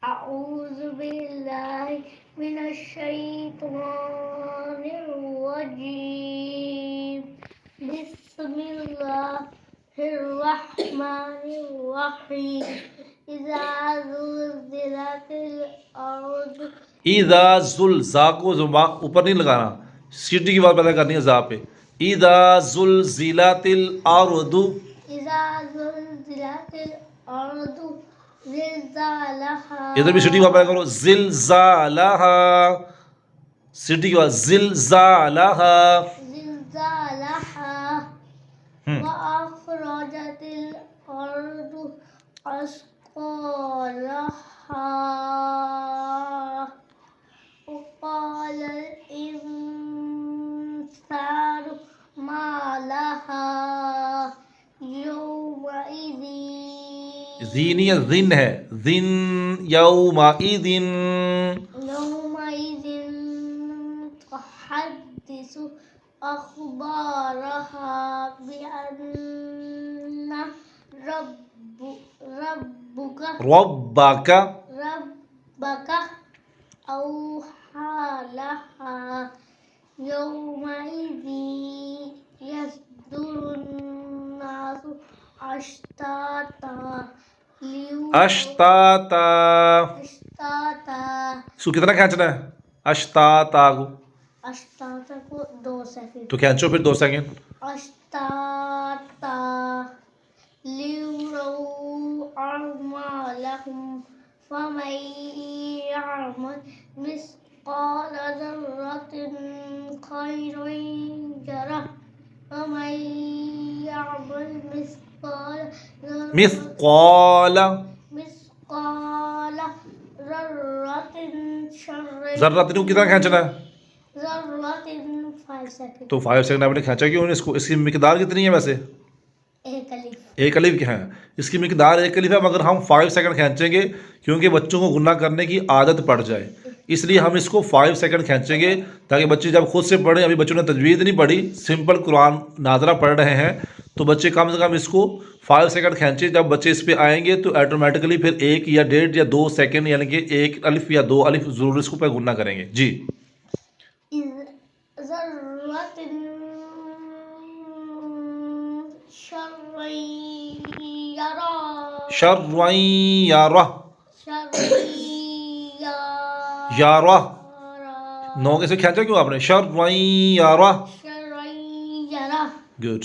أعوذ بالله من الشيطان الرجيم بسم الله الرحمن الرحيم إذا زلزلت الأرض ایذا زا کو اوپر نہیں لگانا، سیٹی کی بات پیدا کرنی ہے زا پہ. ایذا زلزلت الارض، إذا زلزلت الأرض زلزالها ادھر بھی سیٹی کی بات پیدا کرو. زلزالہا، سیٹی کی بات زلزالہا. زلزالها وأخرجت الأرض أثقالها وقال الإنسان ما لها يومئذ زینی ذن ہے، ذن یومئذ. يومئذ تحدث أخبارها بأن ربك أوحى لها يومئذ يصدر الناس أشتاتا اشتاتا. اس کو کتنا کھینچنا ہے؟ اشتاتا کو اشتاتا کو 2 سیکنڈ تو کھینچو پھر 2 سیکنڈ. اشتاتا ليروا أعمالهم فمن يعمل مثقال ذرة خيرا يره ومن يعمل مثقال مثقال ذرة شر ذرات کو کتنا کھینچنا ہے؟ ذرة 5 سیکنڈ. تو 5 سیکنڈ آپ نے کھینچا کیوں اس کو؟ اس کی مقدار کتنی ہے ویسے؟ ایک الف کی ہے. اس کی مقدار 1 الف ہے، مگر ہم 5 سیکنڈ کھینچیں گے کیونکہ بچوں کو غنہ کرنے کی عادت پڑ جائے، اس لیے ہم اس کو 5 سیکنڈ کھینچیں گے تاکہ بچے جب خود سے پڑھیں. ابھی بچوں نے تجوید نہیں پڑھی، سمپل قرآن ناظرہ پڑھ رہے ہیں، تو بچے کم سے کم اس کو 5 سیکنڈ کھینچیں. جب بچے اس پہ آئیں گے تو ایٹومیٹکلی پھر 1 یا 1.5 یا 2 سیکنڈ یعنی کہ 1 الف یا 2 الف ضرور اس کو پہ غنہ کریں گے. جی ذرة شرعی یارہ یارہ 9 کیسے کھینچا کیوں آپ نے؟ شرعی یارہ. گڈ.